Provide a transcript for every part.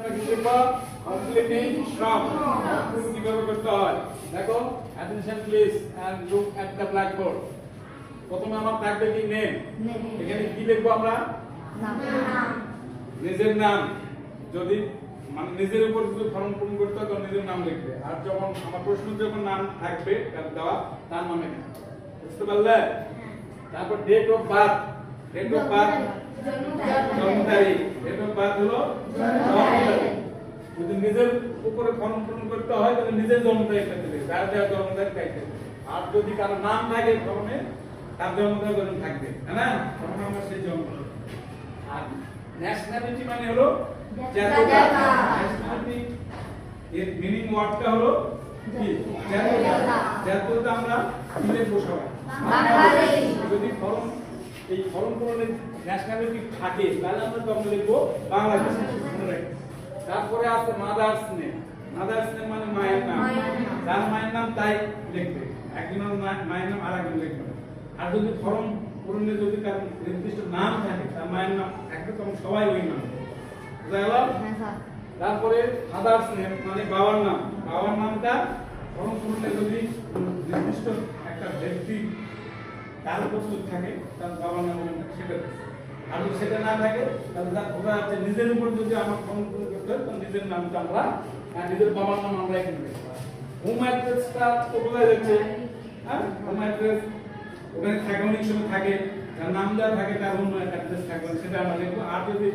কি লিখবা completing from কিভাবে করতে হয় দেখো attention please and look at the blackboard প্রথমে আমার থাকবে কি নেম এখানে কি লিখবো আমরা নাম নিজের নাম যদি মানে নিজের উপর যদি ফর্ম পূরণ করতে হয় তখন নিজের নাম লিখবে আর যখন আমার প্রশ্ন যখন নাম থাকবে তার দেওয়া তার নামে বুঝতে পারলে তারপর ডেট অফ বার্থ জন্ম তারিখ ডেট অফ বার্থ হলো জন্ম তারিখ যদি নিজের উপরে ফর্ম পূরণ করতে হয় তাহলে নিজের জন্ম তারিখটা দিবে যার দেওয়া জন্ম তারিখ চাইতে আর যদি কারো নাম থাকে ফর্মে তার জন্ম তারিখ থাকবে তাই না তখন আমরা সেই জন্ম আর ন্যাশনালিটি মানে হলো জাতীয়তা ন্যাশনালিটি এর মিনিং ওয়ার্ডটা হলো কি জাতীয়তা আমরা কি লিখবো সবাই বাংলাদেশ যদি এই ফর্ম পূরণের ন্যাশনালিটি থাকে তাহলে আমরা তখন লিখবো বাংলাদেশ মনে রাখবেন তারপরে আছে মাদার্স নেম মানে মায়ের নাম যার মায়ের নাম তাই লিখবে একজনের মায়ের নাম আরেকজন লিখবে আর যদি ফর্ম পূরণে যদি কারো নির্দিষ্ট নাম থাকে তার মায়ের নাম একটা তখন সবাই ওই নাম বুঝা গেল তারপরে ফাদার্স নেম মানে বাবার নামটা ফর্ম পূরণে যদি নির্দিষ্ট একটা ব্যক্তি তার উপস্থিত থাকে তার বাবার নাম সেটা আর যদি সেটা না থাকে তাহলে ওরা আছে নিজের উপর যদি আমার ফর্ম পূরণ করতে হয় তখন নিজের নামটা আমরা নিজের বাবার নাম আমরা এখানে লিখবো হোম অ্যাড্রেসটা তো বোঝা যাচ্ছে হ্যাঁ হোম অ্যাড্রেস ওখানে থাকে অনেক সময় থাকে যার নাম দেওয়া থাকে তার হোম অ্যাড্রেস থাকবে সেটা আমরা লিখবো আর যদি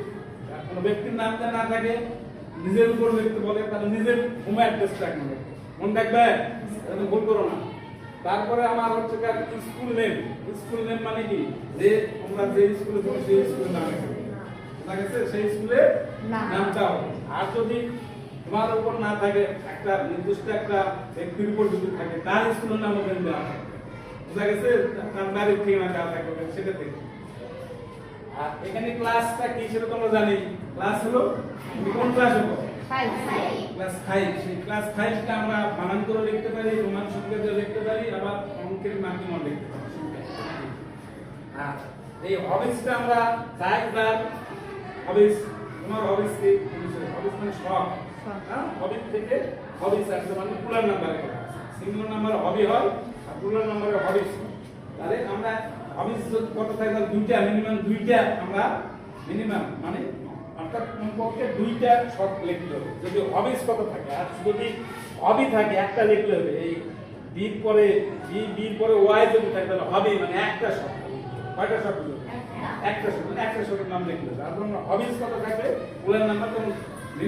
কোনো ব্যক্তির নামটা না থাকে নিজের উপর লিখতে বলে তাহলে নিজের হোম অ্যাড্রেসটা লিখবো মনে রাখবে তাহলে ভুল করো না তারপরে আমার হচ্ছে স্কুল নেম মানে কি যে তোমরা যে স্কুলে পড়ো সেই স্কুলের নাম লিখবে ঠিক আছে সেই স্কুলের নামটা হবে আর যদি তোমার উপর না থাকে একটা নির্দিষ্ট একটা ব্যক্তির উপর যদি থাকে তার স্কুলের নাম ওখানে দেওয়া হবে বুঝা গেছে তার বাড়ির ঠিকানা দেওয়া থাকবে সেটা থেকে আর এখানে ক্লাসটা কি সেটা তোমরা জানি ক্লাস হলো কোন ক্লাস হলো ক্লাস 5 সেই ক্লাস 5 টা আমরা বানান করে লিখতে পারি রোমান সংখ্যা দিয়ে লিখতে পারি আবার অঙ্কের মাধ্যমে লিখতে পারি আর এই হবিসটা আমরা চাইবার হবিস তোমার হবিস কি হবিস মানে শখ হ্যাঁ হবিস থেকে হবিস আসছে মানে প্লুরাল নাম্বারে সিঙ্গুলার নাম্বার হবি হয় আর প্লুরাল নাম্বারে হবিস তাহলে আমরা হবিস কত থাকে দুইটা মিনিমাম দুইটা আমরা মিনিমাম মানে অর্থাৎ কমপক্ষে দুইটা শর্ট লিখতে হবে যদি হবিস কত থাকে আর যদি হবি থাকে একটা লিখতে হবে এই বির পরে বির পরে ওয়াই যদি থাকে তাহলে হবি মানে একটা শর্ট কয়টা শর্ট একটা শর্টের নাম লিখতে হবে আর হবিস কত থাকবে প্লুরাল নাম্বার তখন